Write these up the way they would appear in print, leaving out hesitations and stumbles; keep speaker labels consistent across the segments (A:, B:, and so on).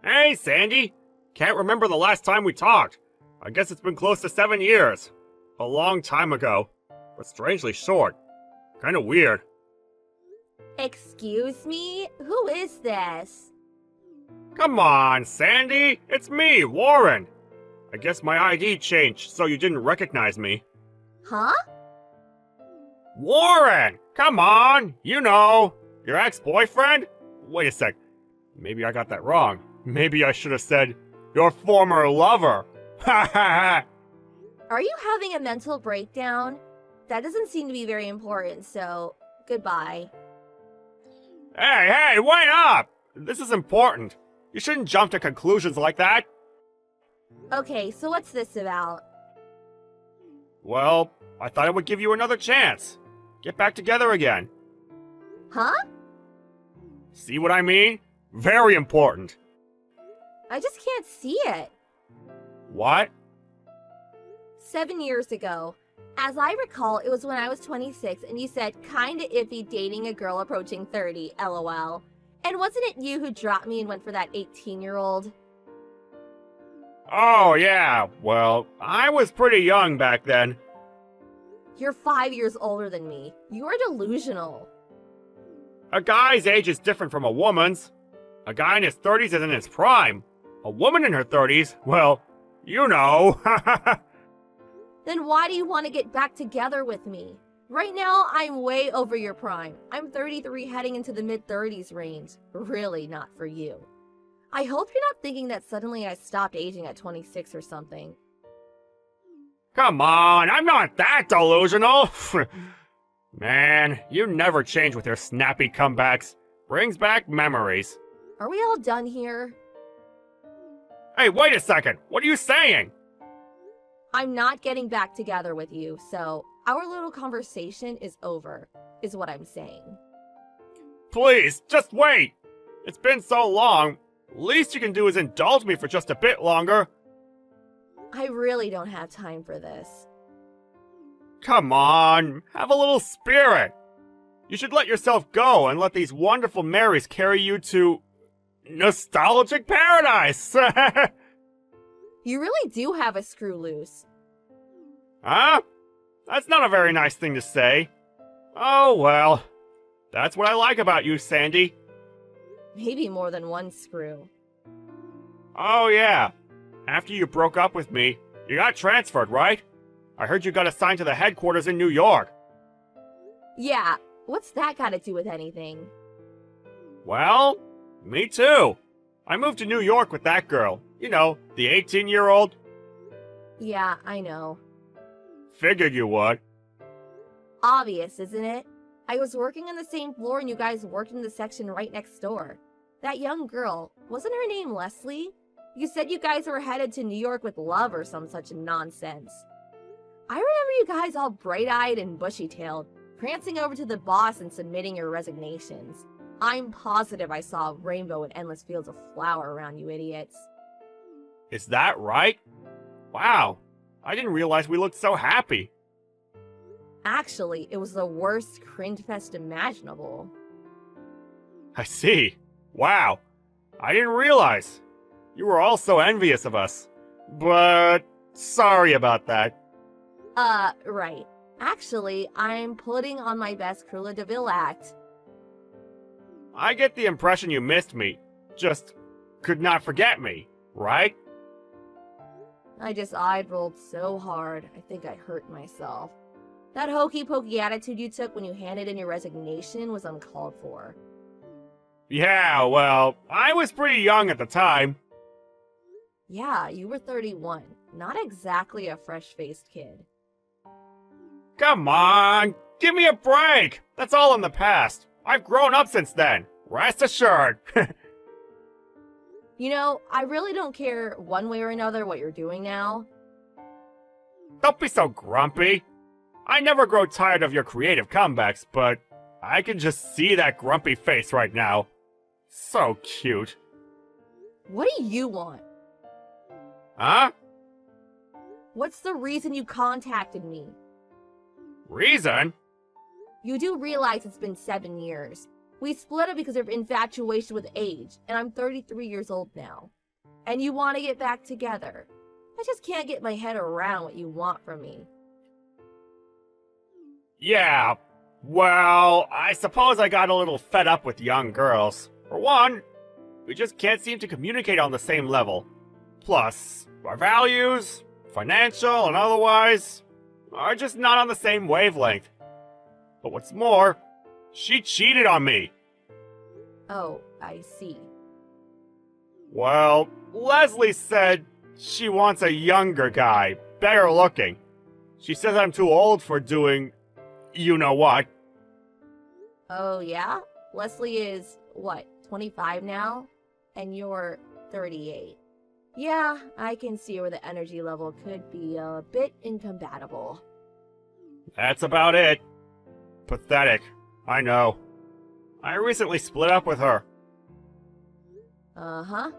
A: Hey, Sandy! Can't remember the last time we talked. I guess it's been close to 7 years. A long time ago, but strangely short. Kinda weird.
B: Excuse me? Who is this?
A: Come on, Sandy! It's me, Warren! I guess my ID changed so you didn't recognize me.
B: Huh?
A: Warren! Come on! You know! Your ex-boyfriend? Wait a sec. Maybe I got that wrong. Maybe I should have said, your former lover. Ha ha ha!
B: Are you having a mental breakdown? That doesn't seem to be very important, so goodbye.
A: Hey, wait up! This is important. You shouldn't jump to conclusions like that.
B: Okay, so what's this about?
A: Well, I thought I would give you another chance. Get back together again.
B: Huh?
A: See what I mean? Very important.
B: I just can't see it.
A: What?
B: 7 years ago. As I recall, it was when I was 26 and you said kinda iffy dating a girl approaching 30, lol. And wasn't it you who dropped me and went for that 18-year-old?
A: Oh, yeah. Well, I was pretty young back then.
B: You're 5 years older than me. You are delusional.
A: A guy's age is different from a woman's. A guy in his 30s is in his prime. A woman in her 30s, well, you know.
B: Then why do you want to get back together with me? Right now, I'm way over your prime. I'm 33 heading into the mid-30s range. Really not for you. I hope you're not thinking that suddenly I stopped aging at 26 or something.
A: Come on, I'm not that delusional. Man, you never change with your snappy comebacks. Brings back memories.
B: Are we all done here?
A: Hey, wait a second. What are you saying?
B: I'm not getting back together with you, so our little conversation is over, is what I'm saying.
A: Please, just wait. It's been so long. Least you can do is indulge me for just a bit longer.
B: I really don't have time for this.
A: Come on, have a little spirit. You should let yourself go and let these wonderful memories carry you to nostalgic paradise.
B: You really do have a screw loose.
A: Huh? That's not a very nice thing to say. Oh well. That's what I like about you, Sandy.
B: Maybe more than one screw.
A: Oh yeah. After you broke up with me, you got transferred, right? I heard you got assigned to the headquarters in New York.
B: Yeah, what's that got to do with anything?
A: Well, me too. I moved to New York with that girl. You know, the 18-year-old.
B: Yeah, I know.
A: Figured you would.
B: Obvious, isn't it? I was working on the same floor and you guys worked in the section right next door. That young girl, wasn't her name Leslie? You said you guys were headed to New York with love or some such nonsense. I remember you guys all bright-eyed and bushy-tailed, prancing over to the boss and submitting your resignations. I'm positive I saw a rainbow and endless fields of flower around you idiots.
A: Is that right? Wow, I didn't realize we looked so happy.
B: Actually, it was the worst cringe fest imaginable.
A: I see. Wow, I didn't realize. You were all so envious of us. But sorry about that.
B: Right. Actually, I'm putting on my best Cruella de Vil act.
A: I get the impression you missed me. Just could not forget me, right?
B: I just eye-rolled so hard, I think I hurt myself. That hokey-pokey attitude you took when you handed in your resignation was uncalled for.
A: Yeah, well, I was pretty young at the time.
B: Yeah, you were 31. Not exactly a fresh-faced kid.
A: Come on, give me a break. That's all in the past. I've grown up since then. Rest assured.
B: You know, I really don't care one way or another what you're doing now.
A: Don't be so grumpy. I never grow tired of your creative comebacks, but I can just see that grumpy face right now. So cute.
B: What do you want?
A: Huh?
B: What's the reason you contacted me?
A: Reason?
B: You do realize it's been 7 years. We split up because of infatuation with age, and I'm 33 years old now. And you want to get back together. I just can't get my head around what you want from me.
A: Yeah, well, I suppose I got a little fed up with young girls. For one, we just can't seem to communicate on the same level. Plus, our values, financial and otherwise, are just not on the same wavelength. But what's more, she cheated on me.
B: Oh, I see.
A: Well, Leslie said she wants a younger guy, better looking. She says I'm too old for doing you know what.
B: Oh, yeah? Leslie is, what, 25 now? And you're 38. Yeah, I can see where the energy level could be a bit incompatible.
A: That's about it. Pathetic. I know. I recently split up with her.
B: Uh-huh.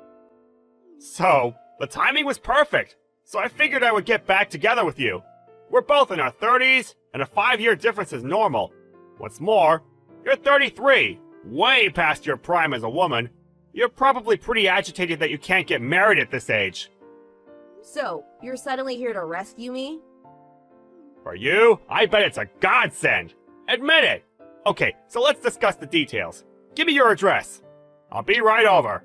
A: So, the timing was perfect. So I figured I would get back together with you. We're both in our 30s, and a 5-year difference is normal. What's more, you're 33, way past your prime as a woman. You're probably pretty agitated that you can't get married at this age.
B: So, you're suddenly here to rescue me?
A: For you, I bet it's a godsend. Admit it. Okay, so let's discuss the details. Give me your address. I'll be right over.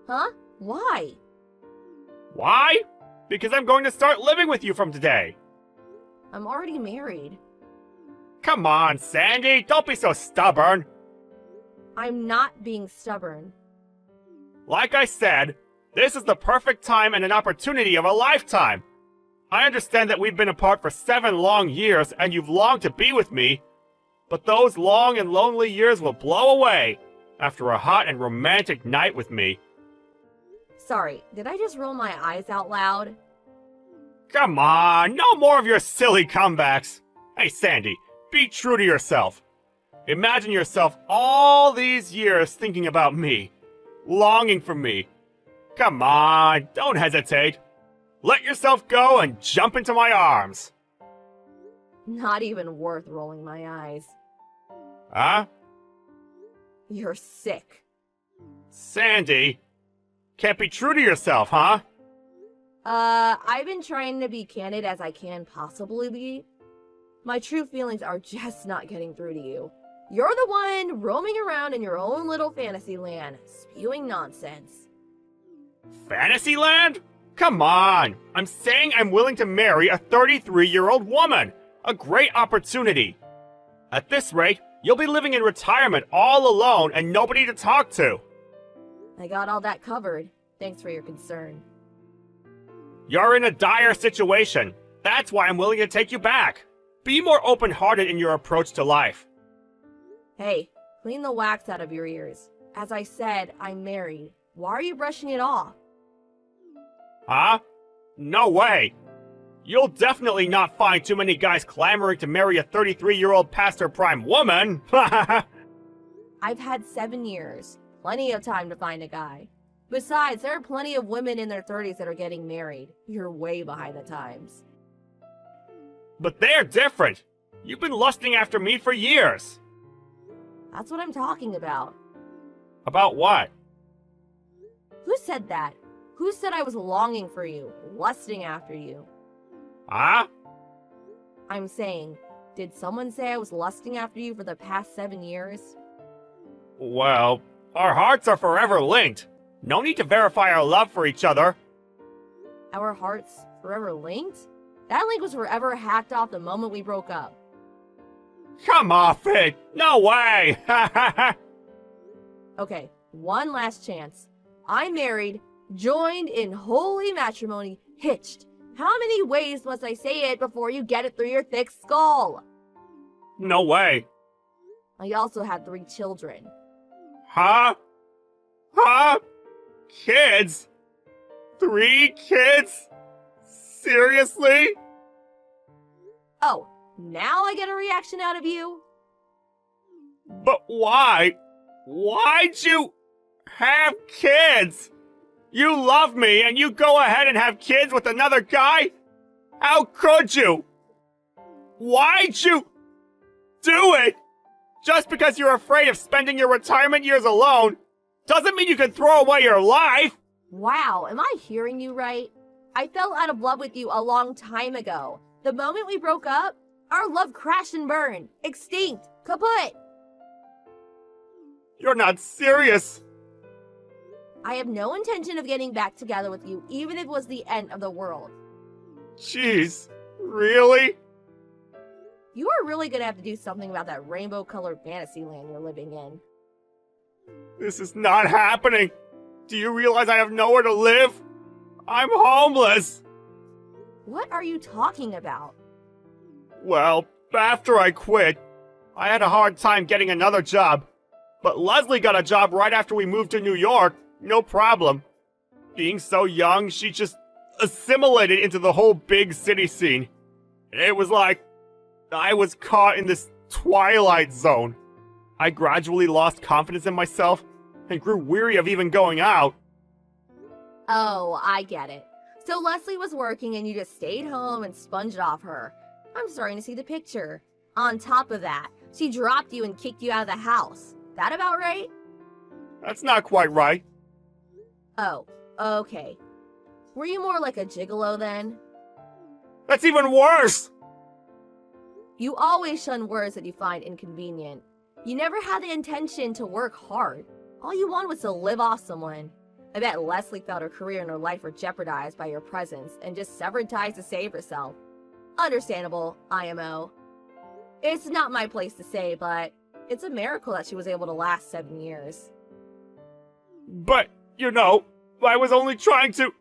B: Huh? Why?
A: Why? Because I'm going to start living with you from today.
B: I'm already married.
A: Come on, Sandy, don't be so stubborn.
B: I'm not being stubborn.
A: Like I said, this is the perfect time and an opportunity of a lifetime. I understand that we've been apart for 7 long years and you've longed to be with me, but those long and lonely years will blow away after a hot and romantic night with me.
B: Sorry, did I just roll my eyes out loud?
A: Come on, no more of your silly comebacks. Hey, Sandy, be true to yourself. Imagine yourself all these years thinking about me, longing for me. Come on, don't hesitate. Let yourself go and jump into my arms.
B: Not even worth rolling my eyes.
A: Huh?
B: You're sick.
A: Sandy, can't be true to yourself, huh?
B: I've been trying to be candid as I can possibly be. My true feelings are just not getting through to you. You're the one roaming around in your own little fantasy land, spewing nonsense.
A: Fantasyland? Come on! I'm saying I'm willing to marry a 33-year-old woman! A great opportunity! At this rate, you'll be living in retirement all alone and nobody to talk to.
B: I got all that covered. Thanks for your concern.
A: You're in a dire situation. That's why I'm willing to take you back. Be more open-hearted in your approach to life.
B: Hey, clean the wax out of your ears. As I said, I'm married. Why are you brushing it off?
A: Huh? No way. You'll definitely not find too many guys clamoring to marry a 33-year-old past her prime woman.
B: I've had 7 years. Plenty of time to find a guy. Besides, there are plenty of women in their 30s that are getting married. You're way behind the times.
A: But they're different. You've been lusting after me for years.
B: That's what I'm talking about.
A: About what?
B: Who said that? Who said I was longing for you, lusting after you?
A: Huh?
B: I'm saying, did someone say I was lusting after you for the past 7 years?
A: Well, our hearts are forever linked. No need to verify our love for each other.
B: Our hearts forever linked? That link was forever hacked off the moment we broke up.
A: Come off it! No way!
B: Okay, one last chance. I'm married, joined in holy matrimony, hitched. How many ways must I say it before you get it through your thick skull?
A: No way.
B: I also had 3 children.
A: Huh? Huh? Kids? 3 kids? Seriously?
B: Oh, now I get a reaction out of you?
A: But why? Why'd you have kids? You love me and you go ahead and have kids with another guy? How could you? Why'd you do it? Just because you're afraid of spending your retirement years alone doesn't mean you can throw away your life!
B: Wow, am I hearing you right? I fell out of love with you a long time ago. The moment we broke up, our love crashed and burned. Extinct. Kaput.
A: You're not serious!
B: I have no intention of getting back together with you, even if it was the end of the world.
A: Jeez, really?
B: You are really gonna have to do something about that rainbow-colored fantasy land you're living in.
A: This is not happening! Do you realize I have nowhere to live? I'm homeless!
B: What are you talking about?
A: Well, after I quit, I had a hard time getting another job. But Leslie got a job right after we moved to New York, no problem. Being so young, she just assimilated into the whole big city scene. It was like I was caught in this twilight zone. I gradually lost confidence in myself and grew weary of even going out.
B: Oh, I get it. So Leslie was working and you just stayed home and sponged off her. I'm starting to see the picture. On top of that, she dropped you and kicked you out of the house. That about right?
A: That's not quite right.
B: Oh, okay. Were you more like a gigolo then?
A: That's even worse!
B: You always shun words that you find inconvenient. You never had the intention to work hard. All you wanted was to live off someone. I bet Leslie felt her career and her life were jeopardized by your presence and just severed ties to save herself. Understandable, IMO. It's not my place to say, but it's a miracle that she was able to last 7 years.
A: But, you know, I was only trying to...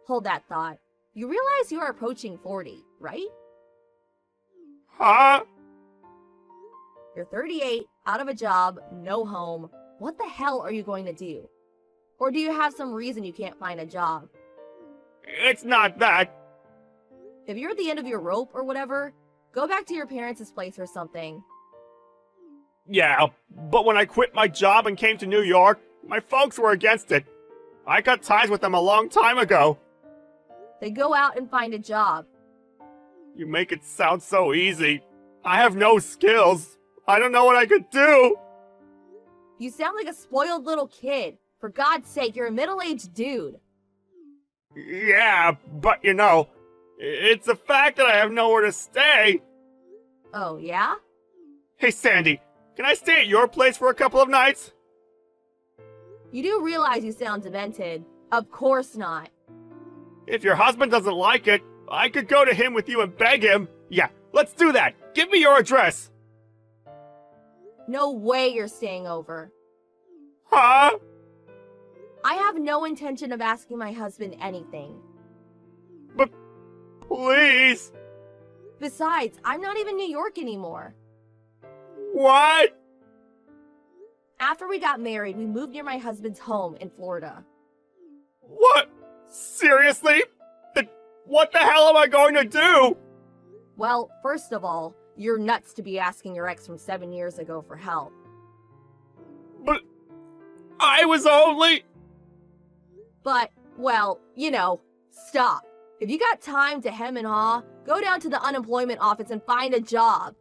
B: Hold that thought. You realize you are approaching 40, right?
A: Huh?
B: You're 38, out of a job, no home. What the hell are you going to do? Or do you have some reason you can't find a job?
A: It's not that.
B: If you're at the end of your rope or whatever, go back to your parents' place or something.
A: Yeah, but when I quit my job and came to New York, my folks were against it. I cut ties with them a long time ago.
B: Then go out and find a job.
A: You make it sound so easy. I have no skills. I don't know what I could do.
B: You sound like a spoiled little kid. For God's sake, you're a middle-aged dude.
A: Yeah, but you know, it's a fact that I have nowhere to stay.
B: Oh, yeah?
A: Hey, Sandy, can I stay at your place for a couple of nights?
B: You do realize you sound demented. Of course not.
A: If your husband doesn't like it, I could go to him with you and beg him. Yeah, let's do that. Give me your address.
B: No way you're staying over.
A: Huh?
B: I have no intention of asking my husband anything.
A: But please.
B: Besides, I'm not even New York anymore.
A: What?
B: After we got married, we moved near my husband's home in Florida.
A: What? Seriously? What the hell am I going to do?
B: Well, first of all, you're nuts to be asking your ex from 7 years ago for help.
A: But I was only...
B: But, well, you know, stop. If you got time to hem and haw, go down to the unemployment office and find a job.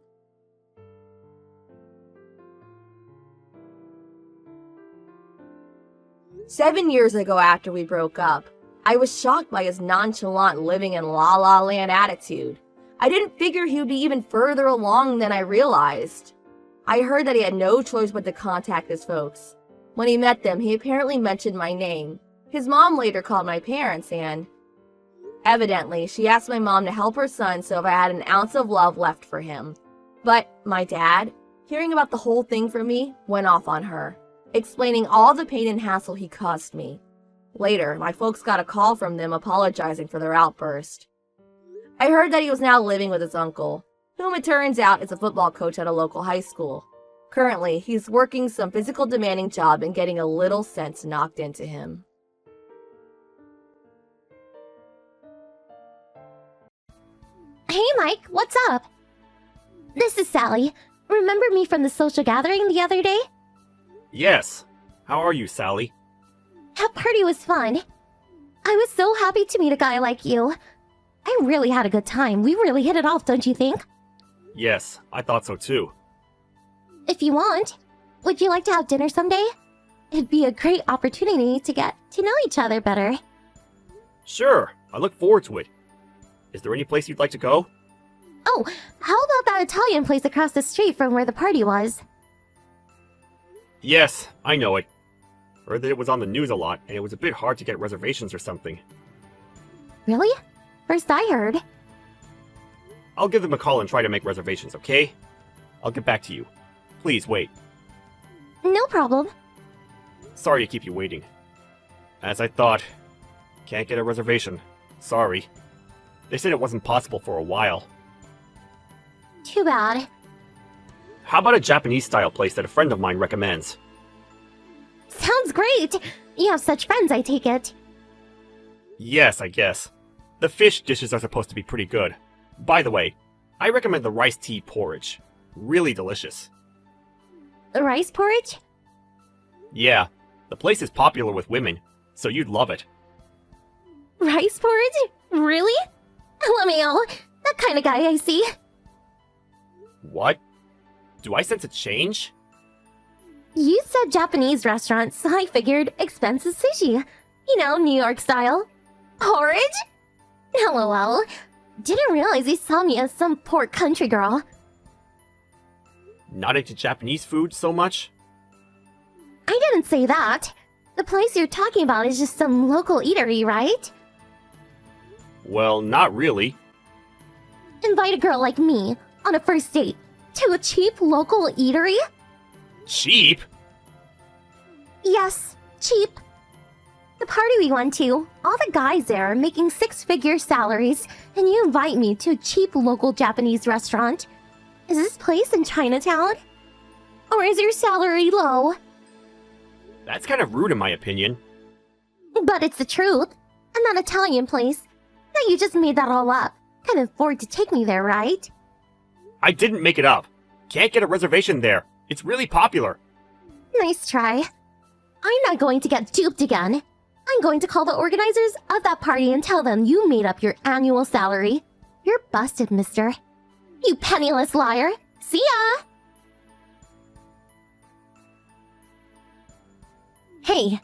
B: "7 years ago after we broke up, I was shocked by his nonchalant living in La La Land attitude. I didn't figure he would be even further along than I realized. I heard that he had no choice but to contact his folks. When he met them, he apparently mentioned my name. His mom later called my parents and... Evidently, she asked my mom to help her son so if I had an ounce of love left for him. But my dad, hearing about the whole thing from me, went off on her, explaining all the pain and hassle he caused me. Later, my folks got a call from them apologizing for their outburst. I heard that he was now living with his uncle, whom it turns out is a football coach at a local high school. Currently, he's working some physical demanding job and getting a little sense knocked into him."
C: Hey, Mike, what's up? This is Sally. Remember me from the social gathering the other day?
A: Yes. How are you, Sally?
C: That party was fun. I was so happy to meet a guy like you. I really had a good time. We really hit it off, don't you think?
A: Yes, I thought so too.
C: If you want, would you like to have dinner someday? It'd be a great opportunity to get to know each other better.
A: Sure, I look forward to it. Is there any place you'd like to go?
C: Oh, how about that Italian place across the street from where the party was?
A: Yes, I know it. Heard that it was on the news a lot, and it was a bit hard to get reservations or something.
C: Really? First I heard.
A: I'll give them a call and try to make reservations, okay? I'll get back to you. Please wait.
C: No problem.
A: Sorry to keep you waiting. As I thought. Can't get a reservation. Sorry. They said it wasn't possible for a while.
C: Too bad.
A: How about a Japanese-style place that a friend of mine recommends?
C: Sounds great! You have such friends, I take it.
A: Yes, I guess. The fish dishes are supposed to be pretty good. By the way, I recommend the rice tea porridge. Really delicious.
C: Rice porridge?
A: Yeah, the place is popular with women, so you'd love it.
C: Rice porridge? Really? LMAO, that kind of guy I see.
A: What? Do I sense a change?
C: You said Japanese restaurant, so I figured expensive sushi. You know, New York style. Porridge? LOL. Didn't realize you saw me as some poor country girl.
A: Not into Japanese food so much?
C: I didn't say that. The place you're talking about is just some local eatery, right?
A: Well, not really.
C: Invite a girl like me on a first date to a cheap local eatery?
A: Cheap?
C: Yes, cheap. The party we went to, all the guys there are making six-figure salaries, and you invite me to a cheap local Japanese restaurant. Is this place in Chinatown? Or is your salary low?
A: That's kind of rude in my opinion.
C: But it's the truth. And that Italian place. Now you just made that all up. Can afford to take me there, right?
A: I didn't make it up. Can't get a reservation there. It's really popular.
C: Nice try. I'm not going to get duped again. I'm going to call the organizers of that party and tell them you made up your annual salary. You're busted, mister. You penniless liar. See ya! Hey,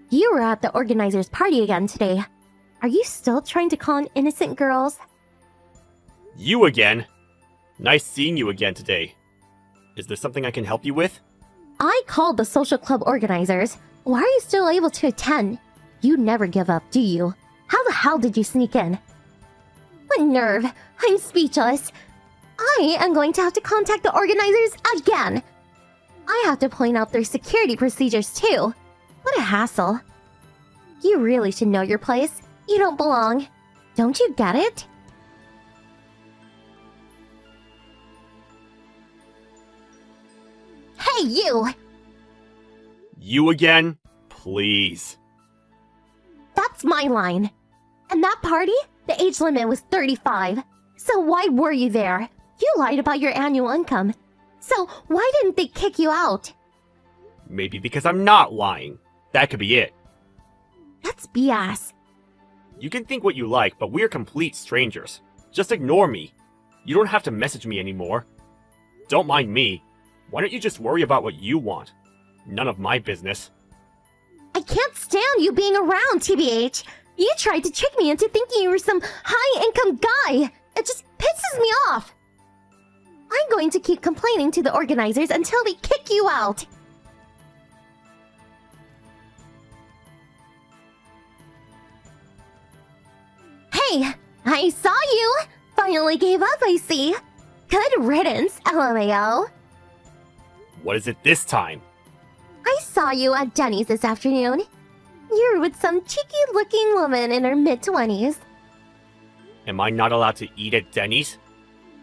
C: you were at the organizers' party again today. Are you still trying to con innocent girls?
A: You again? Nice seeing you again today. Is there something I can help you with?
C: I called the social club organizers. Why are you still able to attend? You never give up, do you? How the hell did you sneak in? What nerve! I'm speechless. I am going to have to contact the organizers again. I have to point out their security procedures too. What a hassle. You really should know your place. You don't belong. Don't you get it? Hey, you!
A: You again? Please.
C: That's my line. And that party, the age limit was 35. So why were you there? You lied about your annual income. So why didn't they kick you out?
A: Maybe because I'm not lying. That could be it.
C: That's BS.
A: You can think what you like, but we're complete strangers. Just ignore me. You don't have to message me anymore. Don't mind me. Why don't you just worry about what you want? None of my business.
C: I can't stand you being around, TBH. You tried to trick me into thinking you were some high-income guy. It just pisses me off. I'm going to keep complaining to the organizers until they kick you out. Hey, I saw you. Finally gave up, I see. Good riddance, LMAO.
A: What is it this time?
C: I saw you at Denny's this afternoon. You're with some cheeky-looking woman in her mid-20s.
A: Am I not allowed to eat at Denny's?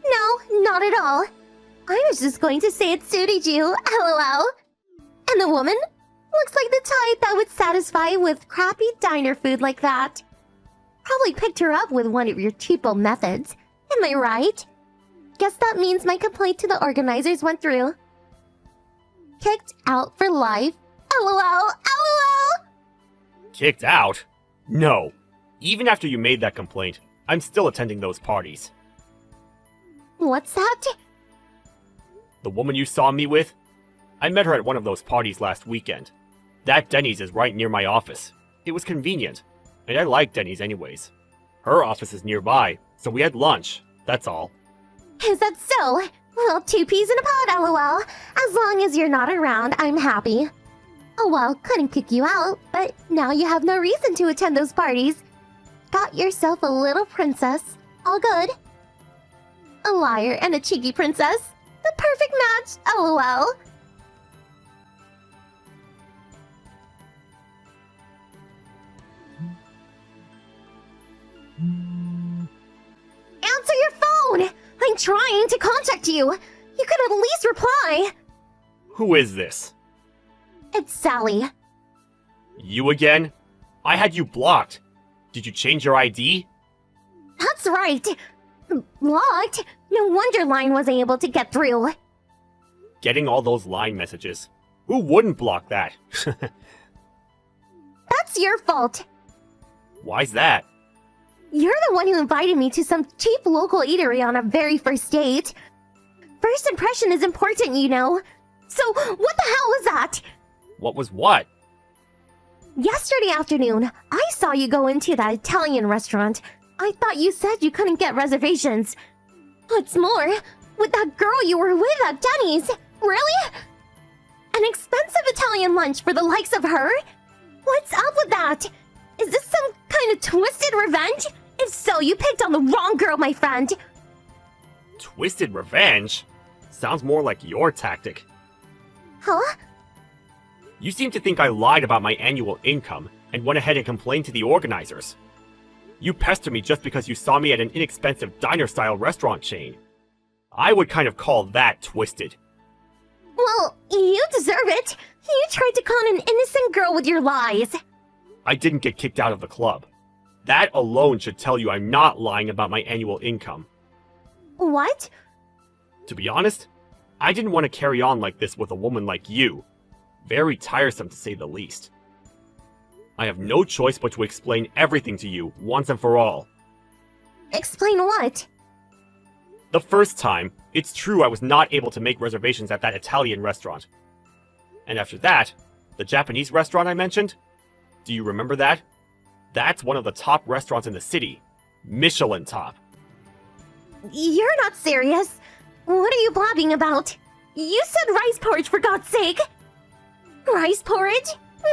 C: No, not at all. I was just going to say it suited you, LOL. And the woman? Looks like the type that would satisfy with crappy diner food like that. Probably picked her up with one of your cheapo methods. Am I right? Guess that means my complaint to the organizers went through. Kicked out for life? LOL, LOL!
A: Kicked out? No. Even after you made that complaint, I'm still attending those parties.
C: What's that?
A: The woman you saw me with? I met her at one of those parties last weekend. That Denny's is right near my office. It was convenient, and I like Denny's anyways. Her office is nearby, so we had lunch, that's all.
C: Is that so? Well, two peas in a pod, lol. As long as you're not around, I'm happy. Oh well, couldn't kick you out, but now you have no reason to attend those parties. Got yourself a little princess. All good. A liar and a cheeky princess. The perfect match, lol. Answer your phone! I'm trying to contact you. You could at least reply.
A: Who is this?
C: It's Sally.
A: You again? I had you blocked. Did you change your ID?
C: That's right. Blocked? No wonder Line wasn't able to get through.
A: Getting all those line messages. Who wouldn't block that?
C: That's your fault.
A: Why's that?
C: You're the one who invited me to some cheap local eatery on our very first date. First impression is important, you know. So, what the hell was that?
A: What was what?
C: Yesterday afternoon, I saw you go into that Italian restaurant. I thought you said you couldn't get reservations. What's more, with that girl you were with at Denny's. Really? An expensive Italian lunch for the likes of her? What's up with that? Is this some kind of twisted revenge? If so, you picked on the wrong girl, my friend.
A: Twisted revenge? Sounds more like your tactic.
C: Huh?
A: You seem to think I lied about my annual income and went ahead and complained to the organizers. You pester me just because you saw me at an inexpensive diner-style restaurant chain. I would kind of call that twisted.
C: Well, you deserve it. You tried to con an innocent girl with your lies.
A: I didn't get kicked out of the club. That alone should tell you I'm not lying about my annual income.
C: What?
A: To be honest, I didn't want to carry on like this with a woman like you. Very tiresome to say the least. I have no choice but to explain everything to you once and for all.
C: Explain what?
A: The first time, it's true I was not able to make reservations at that Italian restaurant. And after that, the Japanese restaurant I mentioned? Do you remember that? That's one of the top restaurants in the city. Michelin top.
C: You're not serious. What are you blabbing about? You said rice porridge, for God's sake. Rice porridge?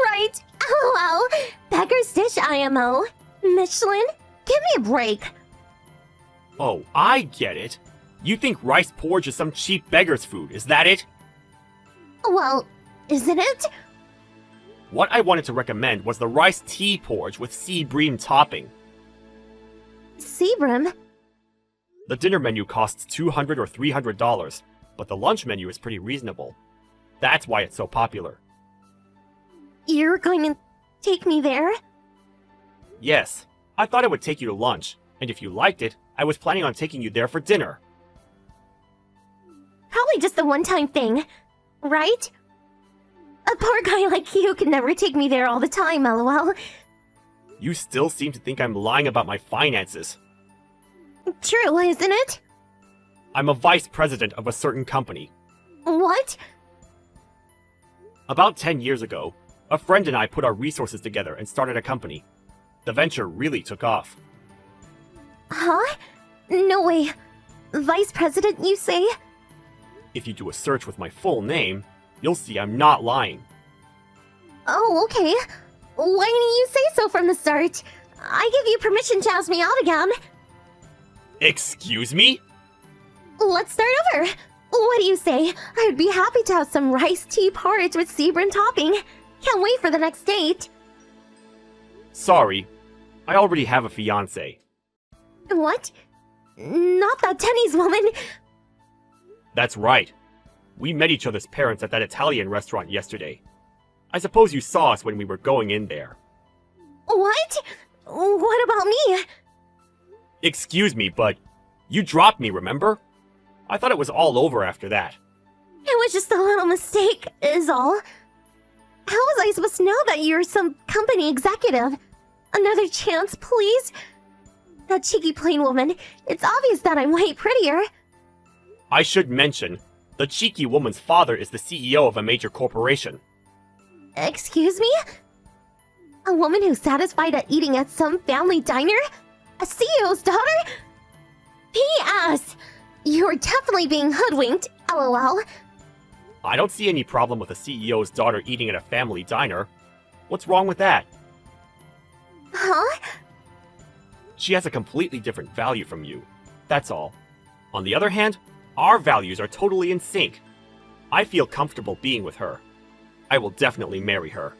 C: Right. LOL. Beggar's dish IMO. Michelin? Give me a break.
A: Oh, I get it. You think rice porridge is some cheap beggar's food, is that it?
C: Well, isn't it?
A: What I wanted to recommend was the rice tea porridge with sea bream topping.
C: Seabrim?
A: The dinner menu costs $200 or $300, but the lunch menu is pretty reasonable. That's why it's so popular.
C: You're going to take me there?
A: Yes, I thought I would take you to lunch, and if you liked it, I was planning on taking you there for dinner.
C: Probably just a one-time thing, right? A poor guy like you can never take me there all the time, lol.
A: You still seem to think I'm lying about my finances.
C: True, isn't it?
A: I'm a vice president of a certain company.
C: What?
A: About 10 years ago, a friend and I put our resources together and started a company. The venture really took off.
C: Huh? No way. Vice President, you say?
A: If you do a search with my full name, you'll see I'm not lying.
C: Oh, okay. Why didn't you say so from the start? I give you permission to ask me out again.
A: Excuse me?
C: Let's start over. What do you say? I'd be happy to have some rice tea porridge with Seabrim topping. Can't wait for the next date.
A: Sorry, I already have a fiancé.
C: What? Not that Denny's woman.
A: That's right. We met each other's parents at that Italian restaurant yesterday. I suppose you saw us when we were going in there.
C: What? What about me?
A: Excuse me, but you dropped me, remember? I thought it was all over after that.
C: It was just a little mistake, is all. How was I supposed to know that you're some company executive? Another chance, please? That cheeky plain woman, it's obvious that I'm way prettier.
A: I should mention, The cheeky woman's father is the CEO of a major corporation.
C: Excuse me? A woman who's satisfied at eating at some family diner? A CEO's daughter? P.S. You're definitely being hoodwinked, lol.
A: I don't see any problem with a CEO's daughter eating at a family diner. What's wrong with that?
C: Huh?
A: She has a completely different value from you. That's all. On the other hand, our values are totally in sync. I feel comfortable being with her. I will definitely marry her.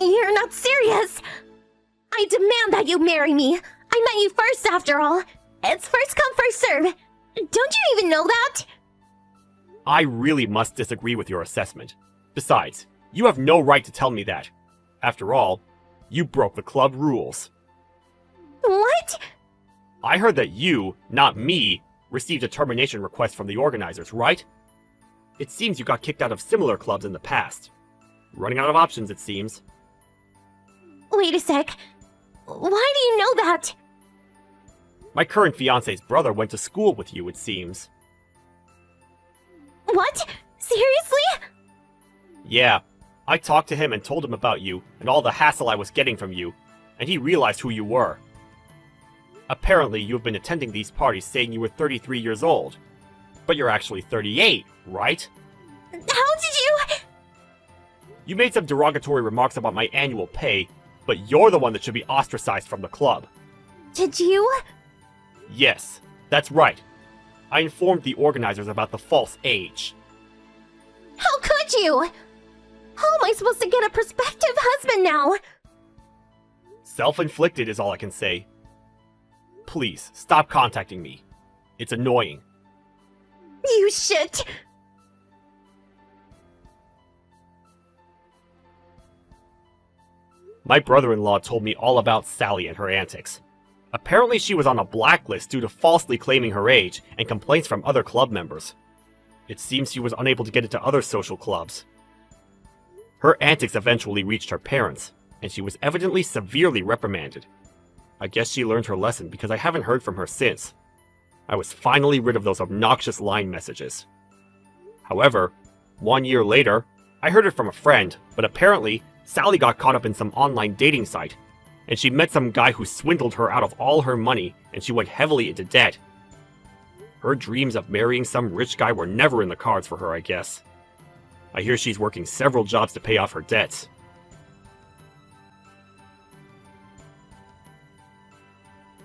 C: You're not serious! I demand that you marry me! I met you first, after all! It's first come, first serve! Don't you even know that?
A: I really must disagree with your assessment. Besides, you have no right to tell me that. After all, you broke the club rules.
C: What?
A: I heard that you, not me, received a termination request from the organizers, right? It seems you got kicked out of similar clubs in the past. Running out of options, it seems.
C: Wait a sec. Why do you know that?
A: My current fiancé's brother went to school with you, it seems.
C: What? Seriously?
A: Yeah, I talked to him and told him about you and all the hassle I was getting from you, and he realized who you were. Apparently, you have been attending these parties saying you were 33 years old. But you're actually 38, right?
C: How did you...
A: You made some derogatory remarks about my annual pay, but you're the one that should be ostracized from the club.
C: Did you?
A: Yes, that's right. I informed the organizers about the false age.
C: How could you? How am I supposed to get a prospective husband now?
A: Self-inflicted is all I can say. Please, stop contacting me. It's annoying.
C: You shit!
A: My brother-in-law told me all about Sally and her antics. Apparently she was on a blacklist due to falsely claiming her age and complaints from other club members. It seems she was unable to get into other social clubs. Her antics eventually reached her parents, and she was evidently severely reprimanded. I guess she learned her lesson because I haven't heard from her since. I was finally rid of those obnoxious line messages. However, 1 year later, I heard it from a friend, but apparently, Sally got caught up in some online dating site, and she met some guy who swindled her out of all her money, and she went heavily into debt. Her dreams of marrying some rich guy were never in the cards for her, I guess. I hear she's working several jobs to pay off her debts.